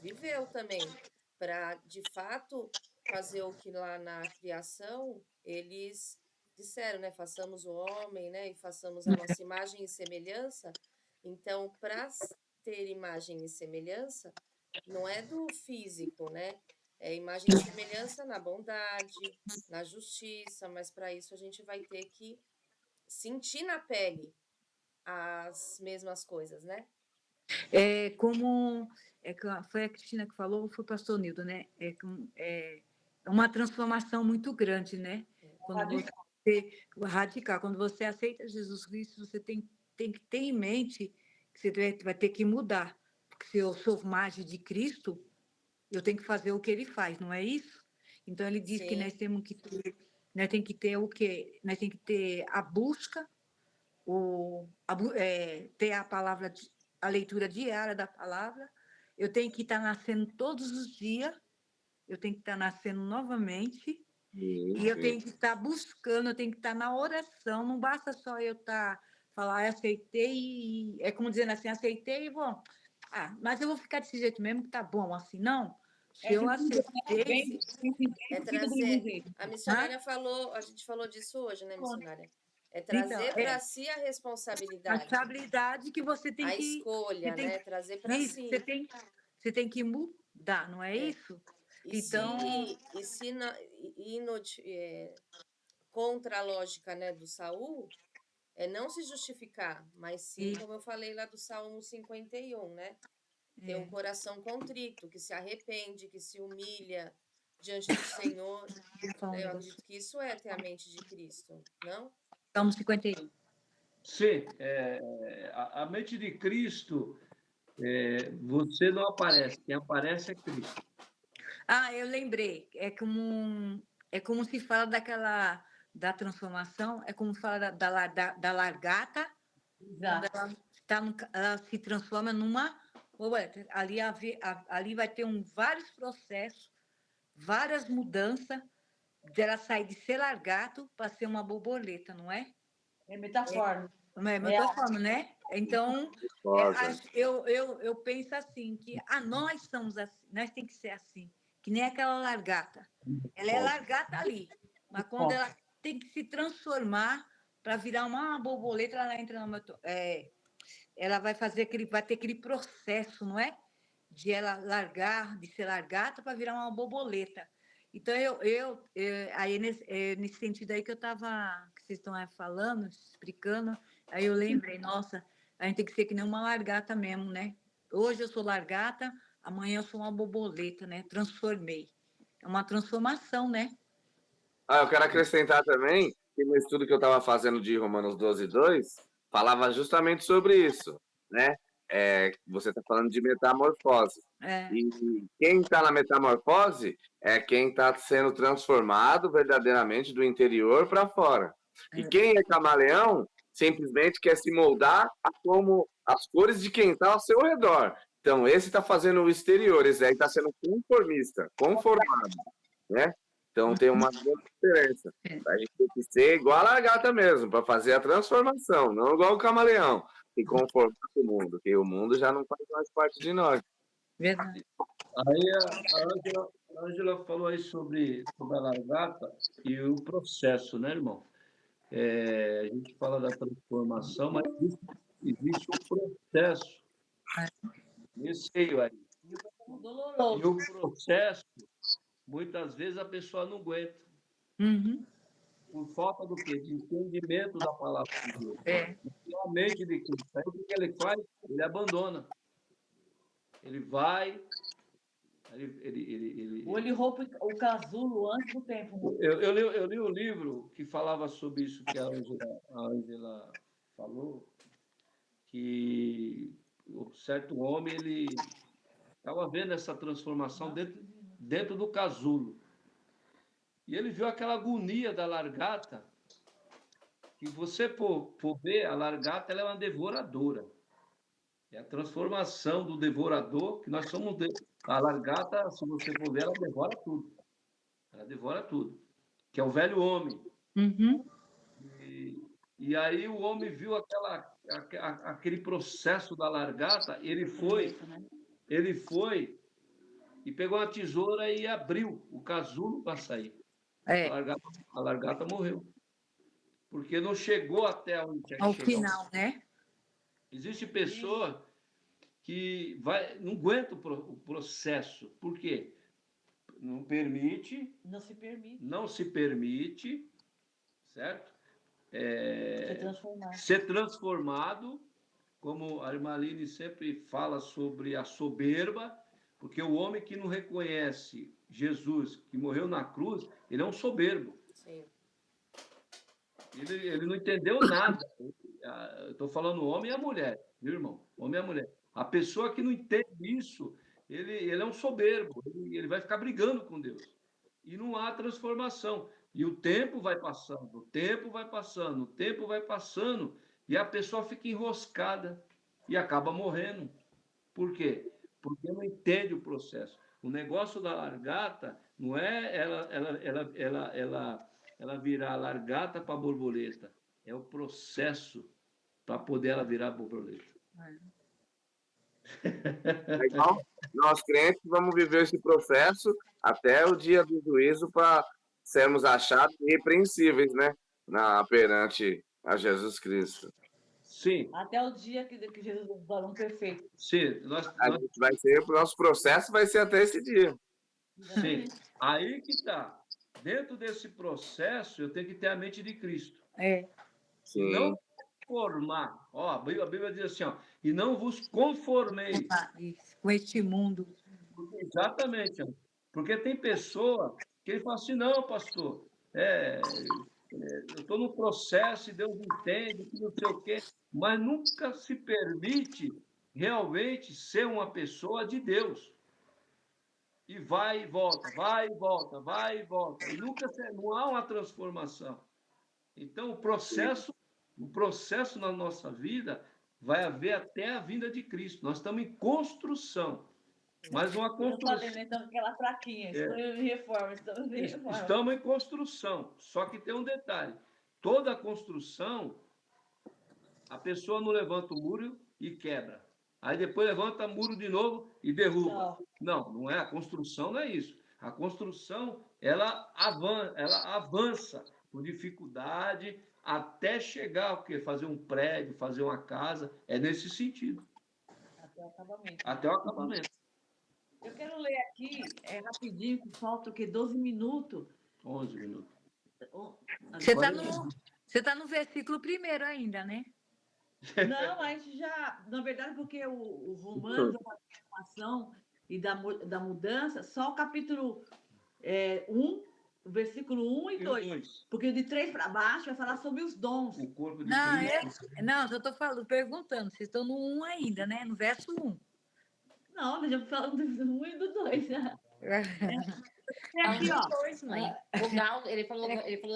viveu também, para de fato fazer o que lá na criação eles disseram, né? Façamos o homem, né? E façamos a nossa imagem e semelhança. Então, para ter imagem e semelhança, não é do físico, né? É imagem e semelhança na bondade, na justiça, mas para isso a gente vai ter que sentir na pele as mesmas coisas, né? É como foi a Cristina que falou, ou foi o pastor Nildo, né? É uma transformação muito grande, né? Quando você radical, quando você aceita Jesus Cristo, você tem que ter em mente que você vai ter que mudar. Porque se eu sou imagem de Cristo, eu tenho que fazer o que ele faz, não é isso? Então ele diz que nós Sim, temos que ter, nós tem que ter o quê? Nós tem que ter a busca, ter a palavra, a leitura diária da palavra. Eu tenho que estar nascendo todos os dias, eu tenho que estar nascendo novamente, e eu tenho que estar buscando, eu tenho que estar na oração. Não basta só eu falar, aceitei, e é como dizendo assim, aceitei e vou. Mas eu vou ficar desse jeito mesmo, que tá bom assim, não. Se eu aceitei. é trazer. A missionária falou, a gente falou disso hoje, né, missionária? É Então, trazer para si a a responsabilidade, responsabilidade que você tem a que. escolha, né? Trazer para Isso, si. você tem que mudar, não é isso? E Então, se contra a lógica, né, do Saul, é não se justificar, mas sim, como eu falei lá do Salmo 51, né? Ter um coração contrito, que se arrepende, que se humilha diante do Senhor. Né? Eu acredito que isso é ter a mente de Cristo, não? Salmo 51. Sim, a mente de Cristo, você não aparece, quem aparece é Cristo. Eu lembrei. É como se fala da transformação, é como fala da largata, quando Exato. ela se transforma numa borboleta. Ali vai ter vários processos, várias mudanças, dela sair de ser largato para ser uma borboleta, não é? É metafórico. Mas eu estou falando, né? Então, eu penso assim, que nós somos assim, nós tem que ser assim, que nem aquela largata. Ela é largata ali, mas quando ela tem que se transformar para virar uma borboleta, ela entra ela vai ter aquele processo, não é? De ela largar, de ser largata para virar uma borboleta. Então, aí nesse sentido aí que que vocês estão falando, explicando, aí eu lembrei, nossa, a gente tem que ser que nem uma largata mesmo, né? Hoje eu sou largata, amanhã eu sou uma borboleta, né? Transformei. É uma transformação, né? Eu quero acrescentar também que no estudo que eu estava fazendo de Romanos 12:2, falava justamente sobre isso, né? Você está falando de metamorfose. E quem está na metamorfose é quem está sendo transformado verdadeiramente do interior para fora. E quem é camaleão simplesmente quer se moldar a como as cores de quem está ao seu redor. Então, esse está fazendo o exterior, esse aí está sendo conformista, conformado, né? Então, tem uma grande diferença. A gente tem que ser igual a lagarta mesmo, para fazer a transformação, não igual o camaleão, e conformar com o mundo, porque o mundo já não faz mais parte de nós. Verdade. Aí a Ângela falou aí sobre a largata e o processo, né, irmão? A gente fala da transformação, mas existe um processo nesse meio aí. E o processo, muitas vezes a pessoa não aguenta. Uhum. Por falta do quê? De entendimento da palavra de Deus. A mente de Cristo. Aí o que ele faz? Ele abandona. Ele vai. Ou ele rouba o casulo antes do tempo. Eu li um livro que falava sobre isso que a Ângela falou, que um certo homem ele estava vendo essa transformação dentro do casulo. E ele viu aquela agonia da largata, que você por ver, a largata ela é uma devoradora. É a transformação do devorador, que nós somos. A largata, se você for ver, ela devora tudo. Ela devora tudo. Que é o velho homem. Uhum. E aí o homem viu aquele processo da largata, ele foi e pegou uma tesoura e abriu o casulo para sair. A largata morreu. porque não chegou até onde tinha que Ao chegar. final, né? Existe pessoa que não aguenta o processo. Por quê? Não permite, Não se permite não se permite, certo? transformar. Ser transformado, como a Irmaline sempre fala sobre a soberba, porque o homem que não reconhece Jesus, que morreu na cruz, ele é um soberbo. Sim. Ele não entendeu nada. Eu estou falando o homem e a mulher, viu, irmão? O homem e a mulher. A pessoa que não entende isso, ele é um soberbo, ele vai ficar brigando com Deus. E não há transformação. E o tempo vai passando, o tempo vai passando, o tempo vai passando, e a pessoa fica enroscada e acaba morrendo. Por quê? Porque não entende o processo. O negócio da largata não é ela virar largata para borboleta. É o processo para poder ela virar borboleta. Então, nós crentes vamos viver esse processo até o dia do juízo para sermos achados irrepreensíveis, né? Perante a Jesus Cristo. Sim. Até o dia que Jesus nos dá um perfeito. Sim, O nosso processo vai ser até esse dia. Sim. Aí que está. Dentro desse processo, eu tenho que ter a mente de Cristo. Sim. E não formar. Ó, a Bíblia diz assim, ó, e não vos conformeis com este mundo. Exatamente. Porque tem pessoa que ele fala assim, não, pastor, eu estou no processo e Deus entende, que não sei o quê, mas nunca se permite realmente ser uma pessoa de Deus. E vai e volta, vai e volta, vai e volta. E nunca não há uma transformação. Então, o processo na nossa vida vai haver até a vinda de Cristo. Nós estamos em construção. Mas uma construção. Eu falei, né? Então, aquela plaquinha, estamos em reforma, estamos em reforma. Estamos em construção. Só que tem um detalhe: toda construção, a pessoa não levanta o muro e quebra. Aí depois levanta o muro de novo e derruba. Não é. A construção não é isso. A construção, ela avança com dificuldade até chegar o quê? Fazer um prédio, fazer uma casa. É nesse sentido. Até o acabamento. Até o acabamento. Eu quero ler aqui, rapidinho, que falta o quê? 12 minutos. 11 minutos. Você tá no versículo 1º ainda, né? Não, a gente já... Na verdade, porque o Romanos, a transformação e da mudança, só o capítulo 1, o versículo 1 e 2. Porque de 3 para baixo vai falar sobre os dons. O corpo de Cristo. Não, eu estou perguntando. Vocês estão no 1 ainda, né? No verso 1. Não, nós já falamos do 1 e do 2. Aqui, ó. Dois, mãe. Ele falou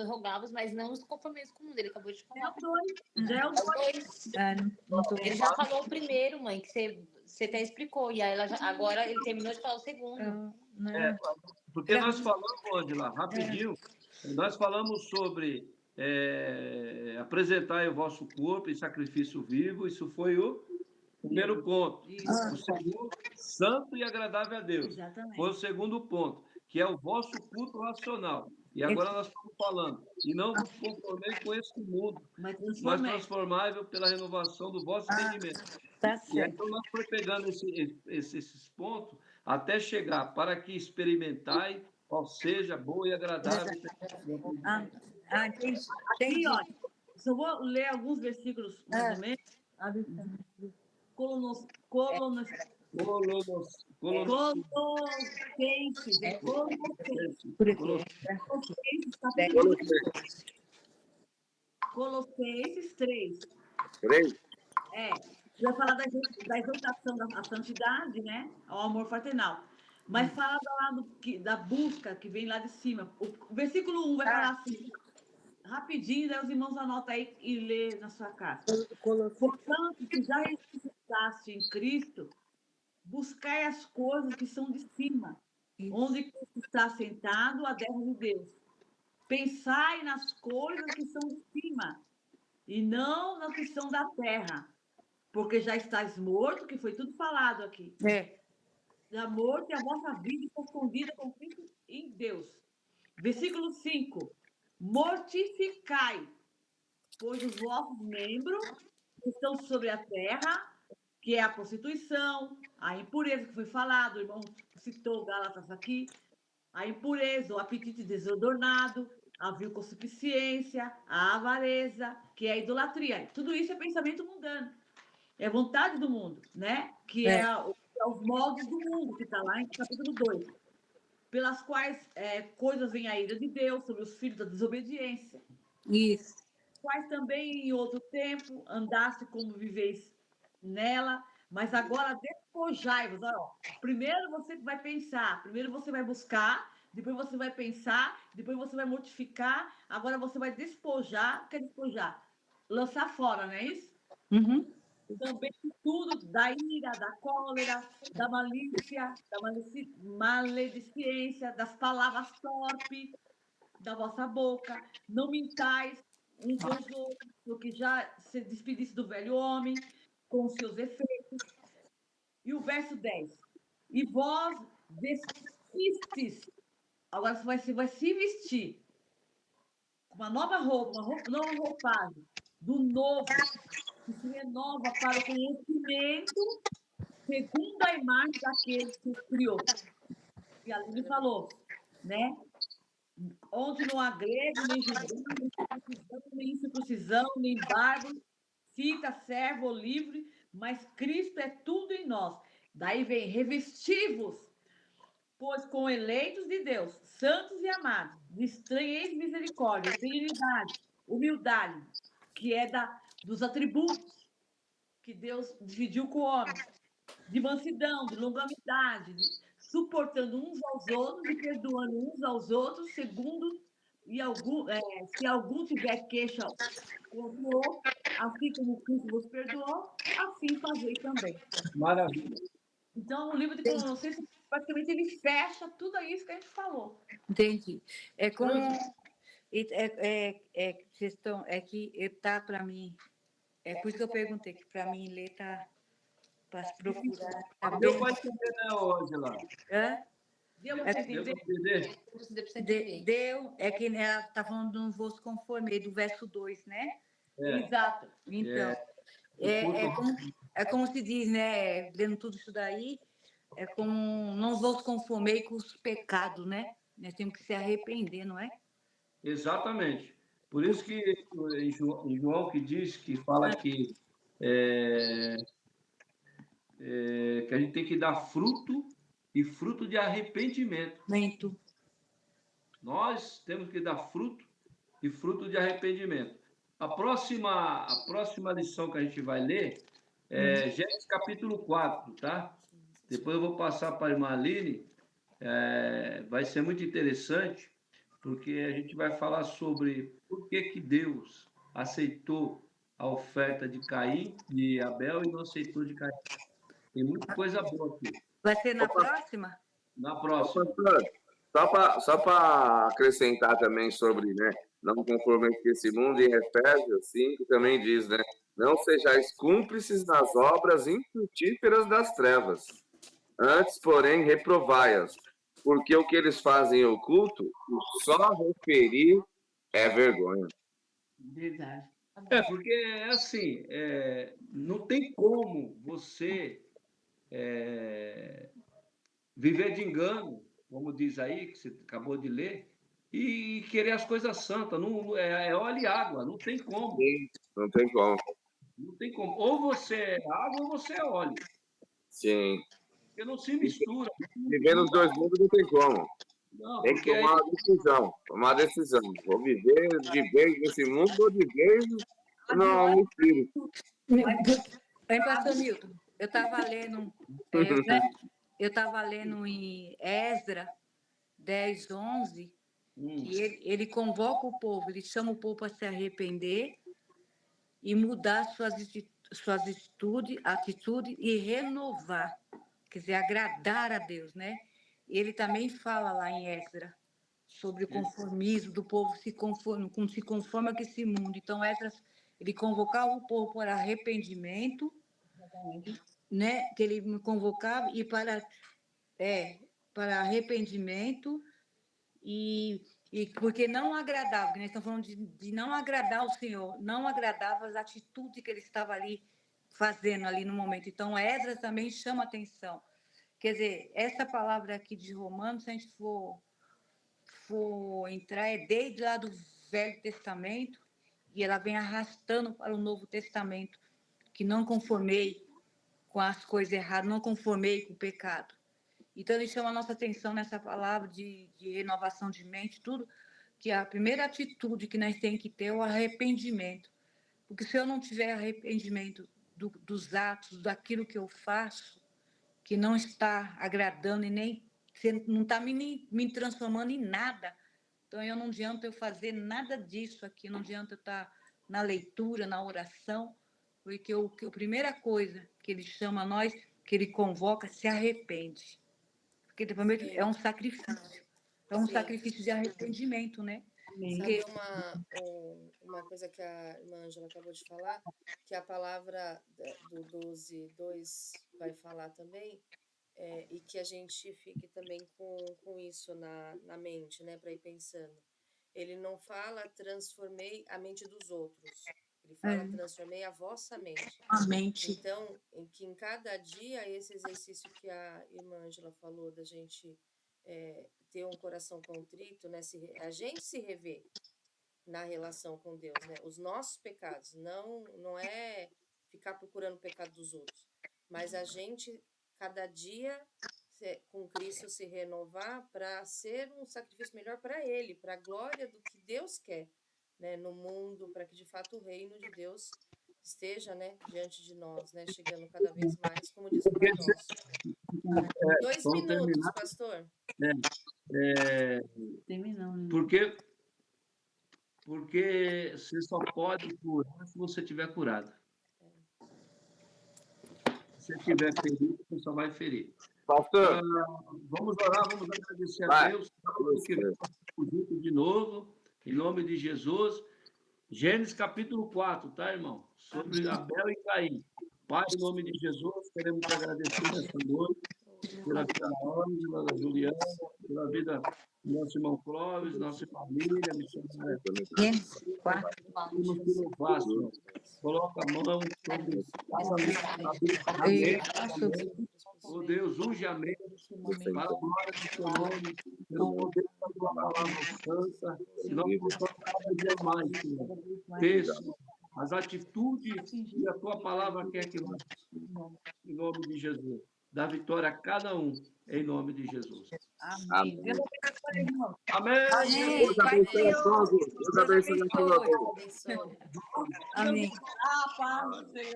rogavos, mas não os conformes com o mundo. Ele acabou de falar. Já é o 2. Ele já falou o primeiro, mãe, que você até explicou. E aí agora ele terminou de falar o segundo. Porque nós falamos, Angela, rapidinho, nós falamos sobre apresentar o vosso corpo em sacrifício vivo. Isso foi o primeiro ponto. O segundo, santo e agradável a Deus. Exatamente. Foi o segundo ponto, que é o vosso culto racional. E agora nós estamos falando, e não vos conformeis com esse mundo, mas transformável pela renovação do vosso entendimento. Tá certo. E aí, então, nós fomos pegando esses pontos até chegar para que experimentai qual seja boa e agradável. Entendi. Aqui, ó, só vou ler alguns versículos, mais ou menos. Colossenses, Colossenses 3. Vai falar da exaltação da santidade, né? Ao amor fraternal. Mas fala da busca que vem lá de cima. O versículo 1 vai falar assim, rapidinho, daí os irmãos anotam aí e lê na sua casa. Portanto, que já ressuscitaste em Cristo, buscai as coisas que são de cima, onde Cristo está sentado à destra de Deus. Pensai nas coisas que são de cima, e não nas que são da terra, porque já estáis morto, que foi tudo falado aqui. Já morto e a vossa vida está escondida com Cristo em Deus. Versículo 5. Mortificai pois os vossos membros que estão sobre a terra, que é a prostituição, a impureza que foi falado, o irmão citou Gálatas aqui, a impureza, o apetite desordenado, a vil concupiscência, a avareza, que é a idolatria. Tudo isso é pensamento mundano. É vontade do mundo, né? Que é, os moldes do mundo, que está lá em capítulo 2, pelas quais coisas vem a ira de Deus sobre os filhos da desobediência. Isso. Quais também em outro tempo andaste como viveis nela, mas agora despojai-vos. Primeiro você vai pensar, primeiro você vai buscar, depois você vai pensar, depois você vai mortificar, agora você vai despojar. O que é despojar? Lançar fora, não é isso? Uhum. Também tudo da ira, da cólera, da malícia, da maledicência, das palavras torpes da vossa boca. Não mintais um com os outros, porque já se despedisse do velho homem, com os seus efeitos. E o verso 10. E vós vestistes. Agora você vai se vestir com uma nova roupa, nova roupagem, do novo, que se renova para o conhecimento segundo a imagem daquele que o criou. E ali ele falou, né? Onde não há grego, nem judeu, nem incircuncisão, nem bárbaro, cita, servo ou livre, mas Cristo é tudo em nós. Daí vem revestivos, pois com eleitos de Deus, santos e amados, estranheiros misericórdia, benignidade, humildade, que é dos atributos que Deus dividiu com o homem, de mansidão, de longanimidade, suportando uns aos outros e perdoando uns aos outros, segundo se algum tiver queixa contra o outro, assim como Cristo vos perdoou, assim fazei também. Maravilha. Então, o livro de Colossenses, praticamente, ele fecha tudo isso que a gente falou. Entendi. É com... vocês estão... É que está para mim... É por isso que eu perguntei, que para mim ler está... Para se procurar... Tá Deu para entender, né, Ângela? Hã? Deu para entender? Deu, é que ela está falando de um vosso conforme, do verso 2, né? Exato. Então, como se diz, né? Lendo tudo isso daí, é como não vos conformei com os pecados, né? Nós temos que se arrepender, não é? Exatamente. Por isso que em João que diz, que fala que a gente tem que dar fruto e fruto de arrependimento. Nós temos que dar fruto e fruto de arrependimento. A próxima lição que a gente vai ler é Gênesis capítulo 4, tá? Depois eu vou passar para a irmã Aline. Vai ser muito interessante, porque a gente vai falar sobre por que Deus aceitou a oferta de Caim, de Abel, e não aceitou de Caim. Tem muita coisa boa aqui. Vai ser na próxima? Na próxima. Só para acrescentar também sobre, né, não conformeis com esse mundo, em Efésios 5 também diz, né, não sejais cúmplices nas obras infrutíferas das trevas, antes, porém, reprovai-as, porque o que eles fazem em oculto, só referir é vergonha. Verdade. Porque, assim, não tem como você viver de engano, como diz aí, que você acabou de ler, e querer as coisas santas. Não, é óleo e água, não tem como. Não tem como. Não tem como. Ou você é água ou você é óleo. Sim. Porque não se mistura. Viver nos dois mundos não tem como. Não, tem que tomar uma decisão. Vou viver de vez nesse mundo ou de vez no espírito. Pastor Milton, eu estava lendo em Esdras 10, 11, e ele convoca o povo, ele chama o povo para se arrepender e mudar suas atitudes e renovar, quer dizer, agradar a Deus, né? Ele também fala lá em Esdras sobre o conformismo do povo se conforma com esse mundo. Então, Esdras, ele convocava o povo para arrependimento, né? Que ele me convocava e para arrependimento e E porque não agradava, porque nós estamos falando de não agradar o Senhor, não agradava as atitudes que ele estava ali fazendo ali no momento. Então, Esdras também chama atenção. Quer dizer, essa palavra aqui de Romanos, se a gente for entrar, é desde lá do Velho Testamento, e ela vem arrastando para o Novo Testamento, que não conformei com as coisas erradas, não conformei com o pecado. Então, ele chama a nossa atenção nessa palavra de renovação de mente, tudo, que a primeira atitude que nós temos que ter é o arrependimento. Porque se eu não tiver arrependimento dos atos, daquilo que eu faço, que não está agradando e nem não está me transformando em nada, então eu não adianta eu fazer nada disso aqui, não adianta eu estar na leitura, na oração, porque a primeira coisa que ele chama a nós, que ele convoca, se arrepende. Porque primeiro é um sacrifício. É um sacrifício de arrependimento, né? Sabe uma coisa que a irmã Ângela acabou de falar, que a palavra do 12:2 vai falar também, e que a gente fique também com isso na mente, né, para ir pensando. Ele não fala transformei a mente dos outros, ele fala transformei a vossa mente. A mente. Então, em cada dia, esse exercício que a irmã Ângela falou, da gente ter um coração contrito, né? A gente se rever na relação com Deus, né? Os nossos pecados, não é ficar procurando o pecado dos outros, mas a gente, cada dia, com Cristo, se renovar para ser um sacrifício melhor para Ele, para a glória do que Deus quer, né? No mundo, para que de fato o reino de Deus esteja, né, diante de nós, né, chegando cada vez mais, como diz o Pai Nosso. 2 Vamos minutos, terminar. pastor. Terminando. Porque você só pode curar se você estiver curado. Se estiver ferido, você só vai ferir. Pastor, Vamos orar, vamos agradecer a vai. Deus. Porque junto de novo, em nome de Jesus. Gênesis capítulo 4, tá, irmão? Sobre Abel e Caim. Pai, em nome de Jesus, queremos te agradecer nessa noite pela vida da Ângela, da Juliana, pela vida do nosso irmão Clóvis, nossa família, missionária. Gênesis 4. Pedimos que louvar, Senhor. Coloca a mão sobre cada mente. Oh Deus, unge a mente para a glória do teu nome, pelo poder da tua palavra santa, e nós possamos cada dia mais, Senhor, ter as atitudes que a tua palavra quer que nós, em nome de Jesus. Dá vitória a cada um, em nome de Jesus. Amém. Deus abençoe, irmão. Amém. Deus abençoe a todos. Deus abençoe a todos. Abençoe. Amém. A paz do Senhor.